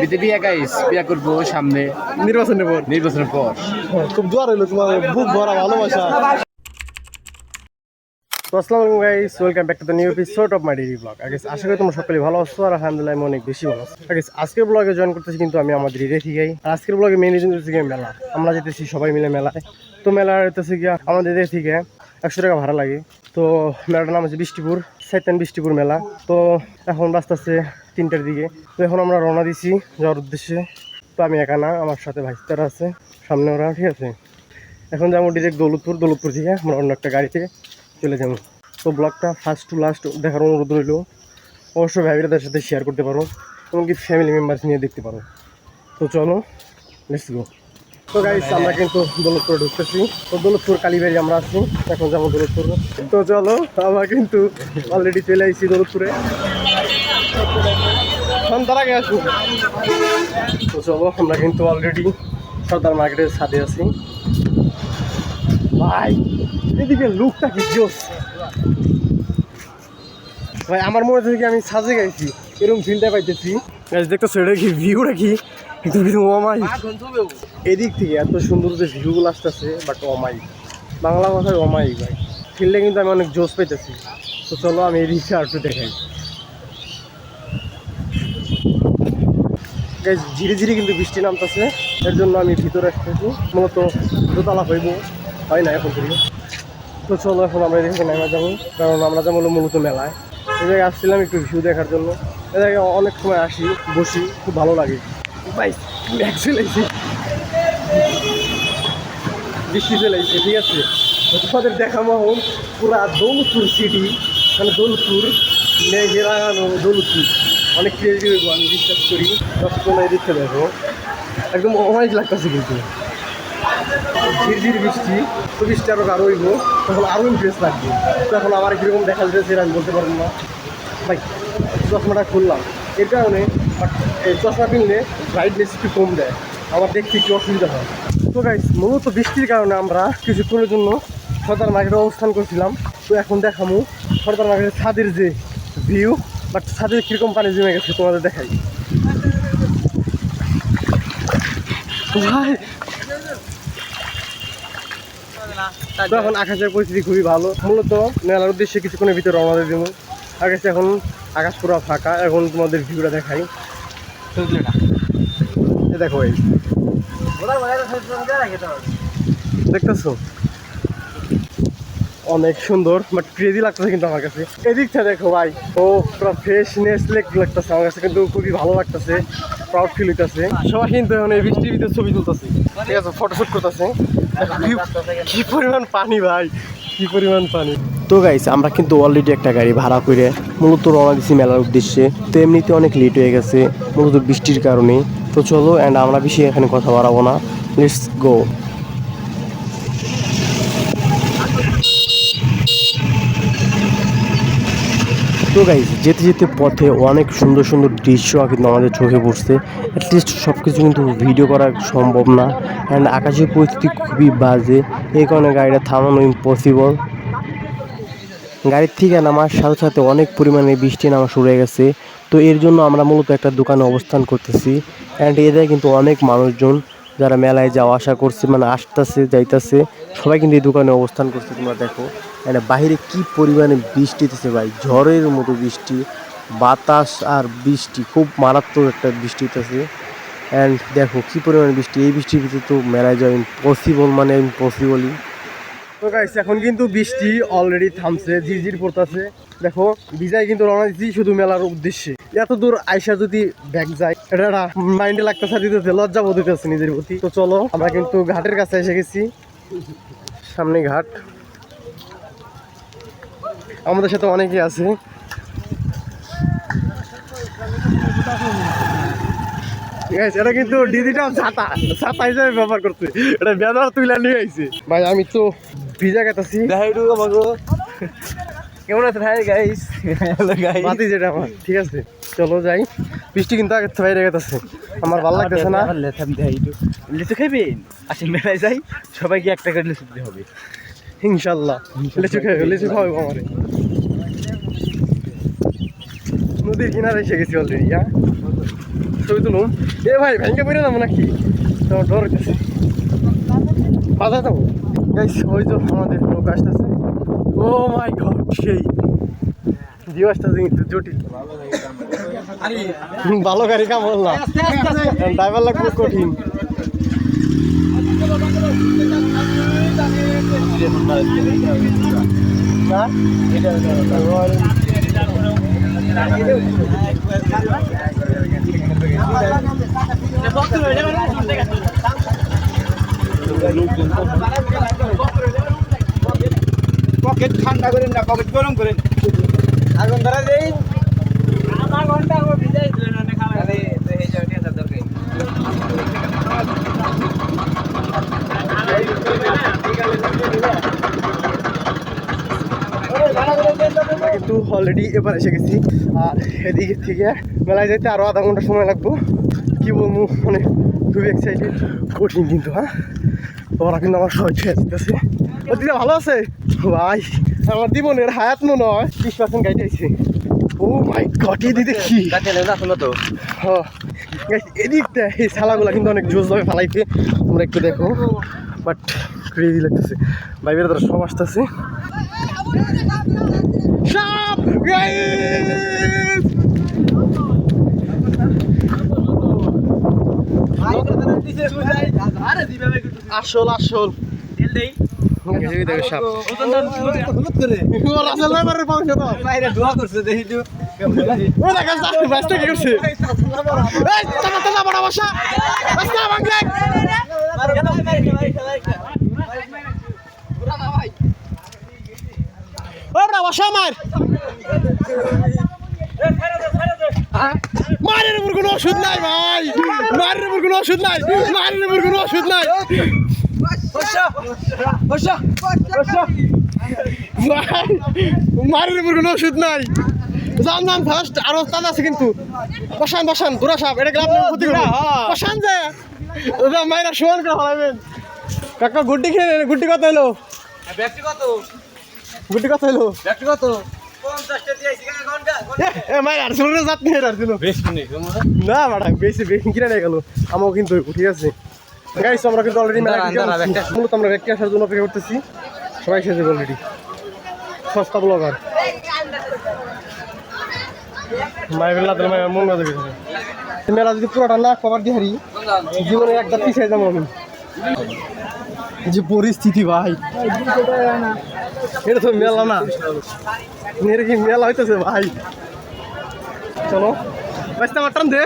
BJP একাই বিয়া করবো সামনে নির্বাচনের পর খুব দোয়া রইলো তোমার বুক ভরা ভালোবাসা। তো আসসালামু আলাইকুম guys, welcome back to the new episode of my daily blog. আশা করি তোমরা সকলে ভালো আছো আর আলহামদুলিল্লাহ আমি অনেক বেশি ভালো আছি। আজকের ব্লগে জয়েন করতেছি কিন্তু আমি আমাদের এরিয়া থেকেই। আর আজকের ব্লগে মেইন রিজন হচ্ছে মেলা। আমরা যেতেছি সবাই মিলে মেলায়। তো মেলা হইতেছে গিয়া আমাদের এরিয়া থেকে 100 টাকা ভাড়া লাগে। তো মেলাটার নাম হচ্ছে বিষ্টিপুর শয়তান বিষ্টিপুর মেলা। তো এখন বাজতেছে 3টার দিকে। তো এখন আমরা রওনা দিছি যাওয়ার উদ্দেশ্যে। তো আমি একা না, আমার সাথে ভাইস্তারা আছে সামনে ওরা, ঠিক আছে। এখন যাবো ডিরেক্ট দৌলতপুর থেকে আমরা অন্য একটা গাড়িতে চলে যাবো। তো ব্লগটা ফার্স্ট টু লাস্ট দেখার অনুরোধ রইল। অবশ্যই ভাইদের সাথে শেয়ার করতে পারো, এমনকি ফ্যামিলি মেম্বার্স নিয়ে দেখতে পারো। তো চলো লেটস গো। তো গাইস আমরা কিন্তু দৌলতপুরে ঢুকতেছি। তো দৌলতপুর কালীবাড়ি আমরা আছি, এখন যাবো দৌলতপুর। তো চলো আমরা কিন্তু অলরেডি চলে আসছি দৌলতপুরে। তার আগে আসবো। তো চলো আমরা কিন্তু অলরেডি সর্দার মার্কেটের ছাদে আছি। ভাই এদিকে লুকটা কি জোস ভাই, আমার মনে হচ্ছে কি আমি সাজে গাইছি, এরকম ফিলটা পাইতেছি। দেখতেছো এটা কি ভিউটা কি একদম অমাই। এদিক থেকে এত সুন্দর যে ভিউগুলো আসতেছে, বাট অমাই, বাংলা ভাষায় অমাই ভাই। ফিলটা কিন্তু আমি অনেক জোস পাইতেছি। তো চলো আমি এদিকে আর একটু দেখাই। ধীরে ধীরে কিন্তু বৃষ্টি নামতেছে, এর জন্য আমি ভিতরে আসতেছি। মূলত দোতলা হইব, হয় না এখন থেকে। তো চলো এখন আমরা এদিকে নেমে যাবো, কারণ আমরা যাবো মূলত মেলায়। এই জায়গায় আসছিলাম একটু ভিউ দেখার জন্য। এই জায়গায় অনেক সময় আসি, বসি, খুব ভালো লাগে। ভাই চলেছি, বৃষ্টি চলেছে, ঠিক আছে। তোমাদের দেখাবো পুরা দৌলতপুর সিটি, মানে দৌলতপুর মেঘেরানো দৌলতপুর। অনেক ক্রিয়েটিভ হইব আমি বিশ্বাস করি। সবসময় এদিকে দেখো একদম অমাইক লাগতেছে কিন্তু ঝিরঝির বৃষ্টি। তো বৃষ্টি আরও আরো হইব, তখন আরও ইন্টারেস্ট লাগবে। তো এখন আমার কীরকম দেখা যাচ্ছে আমি বলতে পারবো না ভাই। চশমাটা খুললাম এর কারণে, বাট এই চশমা কিনলে ব্রাইটনেস একটু কম দেয়, আমার দেখতে একটু অসুবিধা হয়। তো গাইস মূলত বৃষ্টির কারণে আমরা কিছুক্ষণের জন্য সর্দার মার্কেটে অবস্থান করছিলাম। তো এখন দেখামু সর্দার মার্কেটের ছাদের যে ভিউ, বাট ছাদের কীরকম পানি জমে গেছে তোমাদের দেখাই ভাই। তো এখন আকাশের পরিস্থিতি খুবই ভালো। মূলত মেলার উদ্দেশ্যে কিছুক্ষণের ভিতরে রওনা দিয়ে দেবো। আকাশে এখন আকাশ পুরো ফাঁকা। এখন তোমাদের ভিউটা দেখাই, দেখো এই দেখতেছো অনেক সুন্দর, বাট ক্রেজি লাগতেছে কিন্তু আমার কাছে। এদিকটা দেখো ভাই, ও পুরো ফ্রেশনেস লাগতেছে আমার কাছে, কিন্তু খুবই ভালো লাগতেছে, প্রাউড ফিল হইতেছে। সবাই কিন্তু এখন এই বৃষ্টির ভিতরে ছবি তুলতেছে, ঠিক আছে, ফটোশুট করতেছে। কি পরিমাণ পানি ভাই, কি পরিমাণ পানি। তো গাইস আমরা কিন্তু অলরেডি একটা গাড়ি ভাড়া করে মূলত রওনা দিচ্ছি মেলার উদ্দেশ্যে। তো এমনিতে অনেক লেট হয়ে গেছে মূলত বৃষ্টির কারণে। তো চলো অ্যান্ড আমরা বেশি এখানে কথা বাড়াবো না, লেটস গো। তো গাইস যেতে যেতে পথে অনেক সুন্দর সুন্দর দৃশ্য কিন্তু আমাদের চোখে পড়ছে। অ্যাটলিস্ট সব কিছু কিন্তু ভিডিও করা সম্ভব না, অ্যান্ড আকাশের পরিস্থিতি খুবই বাজে, এই কারণে গাড়িটা থামানো ইম্পসিবল। গাড়ির থেকে নামার সাথে সাথে অনেক পরিমাণে বৃষ্টি নামা শুরু হয়ে গেছে। তো এর জন্য আমরা মূলত একটা দোকানে অবস্থান করতেছি, অ্যান্ড এদের কিন্তু অনেক মানুষজন যারা মেলায় যাওয়া আসা করছে, মানে আসতেছে যাইতেছে, সবাই কিন্তু এই দোকানে অবস্থান করছে। তোমরা দেখো মানে বাইরে কি পরিমাণে বৃষ্টি হতেছে ভাই, ঝড়ের মতো বৃষ্টি, বাতাস আর বৃষ্টি, খুব মারাত্মক একটা বৃষ্টি হতেছে। অ্যান্ড দেখো কি পরিমাণে বৃষ্টি, এই বৃষ্টির ভিতরে তো মেলায় যাওয়া ইম্পসিবল, মানে ইম্পসিবলই। তো গাইস এখন কিন্তু বৃষ্টি অলরেডি থামছে, ঝিরঝির পড়তেছে। দেখো ভিজায় কিন্তু রওনা দিচ্ছি শুধু মেলার উদ্দেশ্যে। এত দূর আইসা যদি ব্যাগ যায়, এটা মাইন্ডে লাগতেছে, দিতেছে, লজ্জা বোধ হইতেছে নিজের প্রতি। তো চলো আমরা কিন্তু ঘাটের কাছে এসে গেছি, সামনে ঘাট, আমাদের সাথে অনেকেই আছে। এটা কিন্তু ডিজিটাল ছাতা, ছাতা হিসাবে ব্যবহার করছে, এটা ব্যবহার তুলে নিয়ে আইছে। ভাই আমি তো ভিজা গেতাছি, কেমন আছে ভাই গাইস? হ্যালো গাইস, বাতি যেটা আমার, ঠিক আছে। চলো যাই। বৃষ্টি কিন্তু আগের থেকে বাইরে গেছে, আমার ভালো লাগতেছে না। লিচু খাইবেন? আসেন মেলায় যাই, সবাইকে একটা করে লিচু দিতে হবে। ইনশাল্লাহ লিচু খাবে, লিচু খাওয়াবো আমারে। নদীর কিনারে এসে গেছি অলরেডি। হ্যাঁ ছবি তুলুন। এ ভাই ভেঙে পড়ে যাবো নাকি? তোমার ডর হইতেছে, বাধা যাবো। গাইস ওই তো আমাদের লোক আসতেছে। ও মাই গড, সেই জিও আসতেছে কিন্তু জটিল। ভালো গাড়ি কাম বললাম, ড্রাইভার লাগবে কঠিন। পকেট ঠান্ডা করেন না, পকেট গরম করেন। আগুন ধরা দেই আধা ঘন্টা আমার ভিজাই দিলেন না খাওয়া। আরে তো এই জায়গাটা দরকার। কিন্তু অলরেডি এবার এসে গেছি। আর এদিকে থেকে মেলায় যেতে আরও আধা ঘন্টা সময় লাগবো। কি বলবো, মানে খুবই এক্সাইটেড। কঠিন কিন্তু। হ্যাঁ ওরা কিন্তু আমার সবাই ছেড়ে দিতেছে। দিদা ভালো আছে ভাই? আমার জীবনের হায়াত মনে হয় 20% গাইড আইছে। ও মাই গড, এদিকে কি তো এদিকটা এই শালাগুলা কিন্তু অনেক জোস ভাবে ফালাইতে, তোমরা একটু দেখো। বাট ক্রেজি লাগতেছে ভাই, বের তারা সব আসতেছে। আসল আসল মারের উপর কোনো ওষুধ নাই ভাই, মারের উপর কোনো ওষুধ নাই, মারের উপর কোনো ওষুধ নাই। মারের উপর কোনো ওষুধ নাই। যান যান ফার্স্ট, আরো তাজ আছে কিন্তু। বসান বসান ঘোরা সাপ, এটা গ্রাম ক্ষতি করবে। বসান যে মায়েরা সমান করে ফেলাবেন। কাকা গুড্ডি খেয়ে গুড্ডি কত হলো? ব্যক্তিগত গুড্ডি কত হলো? ব্যক্তিগত 50টা দিয়েছি ঘন্টা। মায়ের আর শুনে যাত নিয়ে আর দিল না ম্যাডাম, বেশি বেশি কিনে নিয়ে গেল। আমাও কিন্তু ঠিক আছে গাইস, আমরা কিন্তু অলরেডি মূলত আমরা ব্যক্তি আসার জন্য অপেক্ষা করতেছি। সবাই এসেছে অলরেডি। সস্তা ব্লগার মায়ের লাতের মায়ের মন গাছে গেছে। মেলা যদি পুরোটা না কভার দিয়ে হারি, জীবনে একটা পিছিয়ে যাবো আমি। যে পরিস্থিতি ভাই, এটা তো মেলা না, এটা কি মেলা হইতেছে ভাই? চলো ব্যস্ত আমার টান দে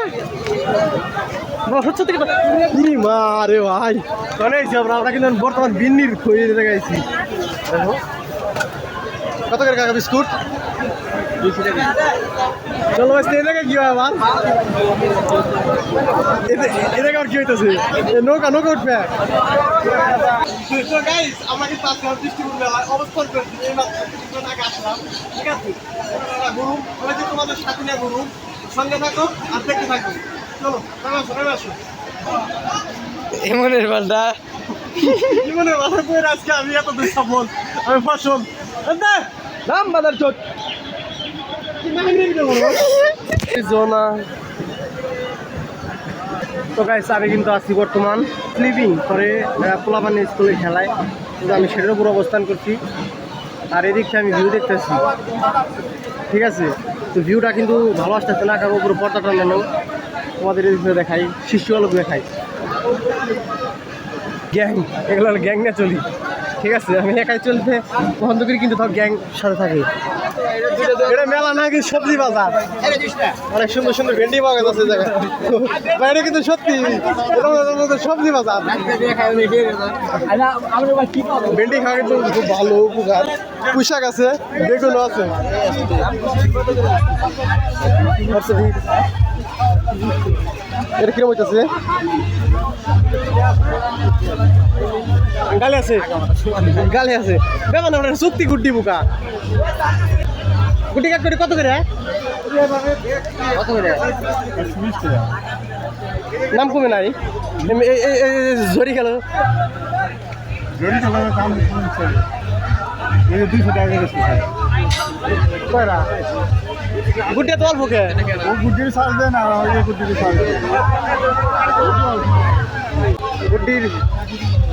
সত্যি মারে ভাই। আমরা কিন্তু বর্তমান বিন্নির খই দেখাইছি। দেখো কত করে কাকা বিস্কুট? চলো ভাই, এই জায়গায় কি হয় আমার? এই জায়গায় আর কি হইতেছে? নৌকা নৌকা উঠবে। আমরা কিন্তু দৃষ্টিপুর মেলায় অবস্থান করছি। এই মাত্র আগে আসলাম, ঠিক আছে? ঘুরুম, তোমাদের সাথে নিয়ে ঘুরুম, সঙ্গে থাকো আর দেখতে থাকো। চলো আসো। এমনের বালটা জীবনের মাথা করে আজকে আমি এত দূর সফল, আমি ফসল নাম বাজার চোট। তো গাইস আমি কিন্তু আছি বর্তমান স্লিপিং করে পোলাপানি স্কুলে খেলায়, কিন্তু আমি সেটার উপর অবস্থান করছি। আর এদিকটা আমি ভিউ দেখতেছি, ঠিক আছে? তো ভিউটা কিন্তু ভালো আসতেছে না, কারণ উপরে পর্দা টানানো। তোমাদের এদিকে দেখাই, শিশু আলোক দেখাই। গ্যাং, এগুলো গ্যাং নিয়ে চলি, ঠিক আছে? আমি একাই চলতে পছন্দ করি, কিন্তু তাও গ্যাং সাথে থাকে। এটা মেলা না, কিন্তু সবজি বাজার। অনেক সুন্দর সুন্দর ভেন্ডি পাওয়া যাচ্ছে জায়গায়। এটা কিন্তু সত্যি সবজি বাজার। ভেন্ডি খাওয়া কিন্তু খুব ভালো উপকার। পোশাক আছে, বেগুন আছে। এটা কিরম হইতেছে? গালে আছে, গালে আছে। দেখো না সত্যি গুড্ডি বুকা। গুটি কাট করে কত করে? কত করে? নাম কমে নাই ঝরি গেল গুটিয়া তো অল্প কে গুটির সাজ দেয় না গুটির সাজ গুটির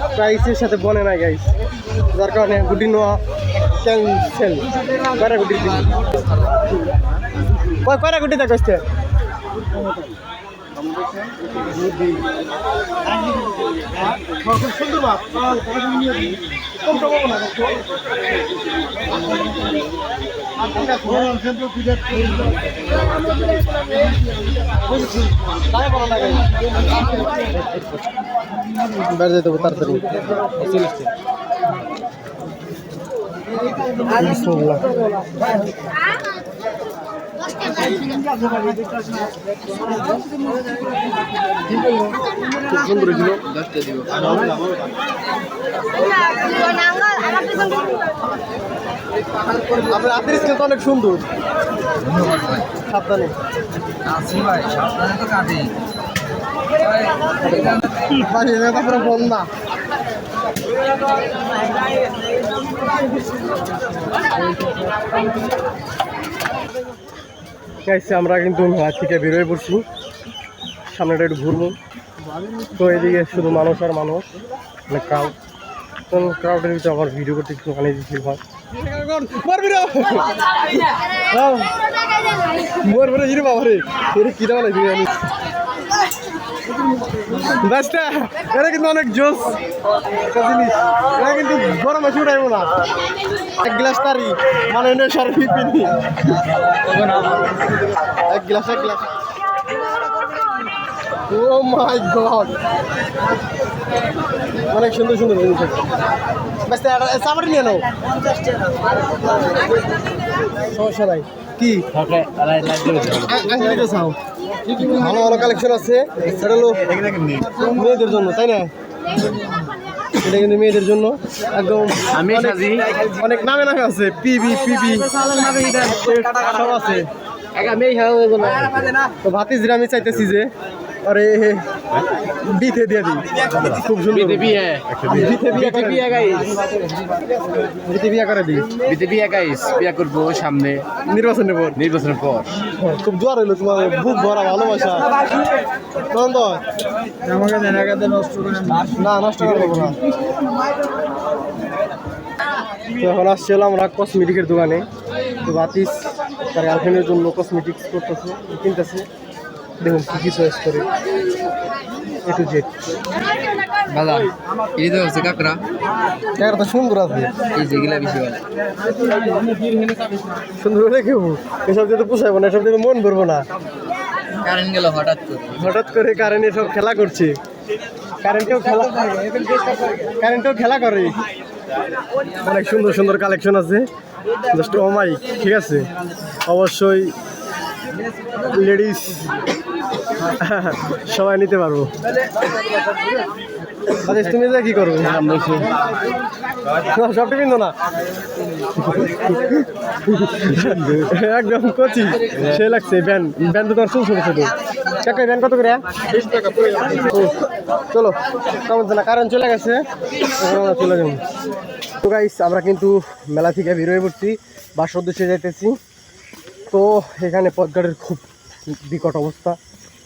প্রাইসের সাথে বনে না গাইস যার কারণে গুটি নেওয়া ক্যান্সেল কয়টা গুটি কয়টা গুটি দেখতে সুন্দর বাপ বেড়ে যেতে তাড়াতাড়ি সুন্দর ছিল আপনার হাতের স্কেল অনেক সুন্দর সাবধানে তারপরে বন্যা আমরা কিন্তু মেলা থেকে বেরোয় পড়ছি সামনেটা একটু ঘুরবো তো এদিকে শুধু মানুষ আর মানুষ মানে ক্রাউড ক্রাউডের ভিতরে আমার ভিডিও করতে একটু অনেক ফিল হয় এটা কিন্তু অনেক জোস জিনিস এটা কিন্তু গরম মাসে উঠাইবো না এক গ্লাস তারি মানে সার পিনি এক গ্লাস ও মাই গড অনেক সুন্দর সুন্দর জিনিস চাপাটি নিয়ে নাও সমস্যা নাই কি চাও ভালো ভালো কালেকশন আছে এটা হলো মেয়েদের জন্য তাই না এটা কিন্তু মেয়েদের জন্য একদম অনেক নামে আছে পিবি সব আছে তো ভাতিজিরা আমি চাইতেছি যে আরে বিতে দিয়ে দিই খুব সুন্দর বিতে বিয়ে করে দিই বিয়ে গাইস বিয়ে করবো সামনে নির্বাচনের পর খুব জোয়ার হইলো তোমার বুক ভরা ভালোবাসা আমাকে নষ্ট করে না নষ্ট করবো না এখন আসছিলাম আমরা কসমেটিকের দোকানে তো বাতিস তার গার্লফ্রেন্ডের জন্য কসমেটিক্স করতেছে কিনতেছে দেখুন কি চয়েস করে এ টু জেড বাজার এই তো হচ্ছে কাকড়া তো সুন্দর আছে এই যেগুলা বেশি ভালো সুন্দর হলে কেউ এসব দিয়ে তো পোষাইবো না এসব দিয়ে মন ভরবো না কারেন্ট গেল হঠাৎ করে কারেন্ট এসব খেলা করছে কারেন্টেও খেলা করে অনেক সুন্দর সুন্দর কালেকশন আছে জাস্ট ওমাই ঠিক আছে অবশ্যই লেডিস সবাই নিতে পারবো তুমি যা কি করবো সবটা কিন্তু না একদম কচি সে লাগছে ব্যান তো তোমার ছোট ছোট টাকা ব্যান কত করে 20 টাকা চলো কেমন না কারেন্ট চলে গেছে চলে যাবো তো গাইস আমরা কিন্তু মেলা থেকে বেরোয় পড়ছি বাসার উদ্দেশ্যে যাইতেছি তো এখানে পথঘাটের খুব বিকট অবস্থা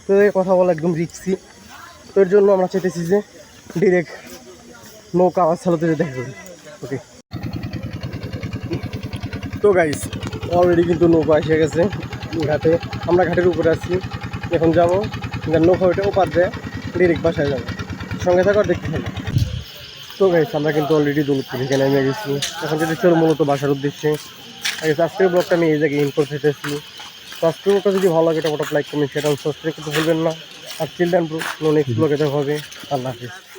তো কথা বলা একদম রিক্সি তো এর জন্য আমরা চাইতেছি যে ডিরেক্ট নৌকা আওয়াজ চালাতে দেখা করি ওকে তো গাইস অলরেডি কিন্তু নৌকা এসে গেছে ঘাটে আমরা ঘাটের উপরে আছি এখন যাবো নৌকা ওইটা ওপার দেয় ডিরেক্ট বাসায় যাবো সঙ্গে থাকার দেখতে হবে তো গাইস আমরা কিন্তু অলরেডি দৌলতপুর থেকে নেমে গেছি এখন যদি চলো মূলত বাসার উদ্দেশ্যে আজকের ব্লগটা আমি এই জায়গায় ইন করতে চাইছি তো আজকের ব্লগটা যদি ভালো লাগে এটা লাইক কমেন্ট শেয়ার সাবস্ক্রাইব করতে ভুলবেন না আর চিলড্রেন প্রো নেক্সট ব্লগে দেখা হবে আল্লাহ হাফিজ।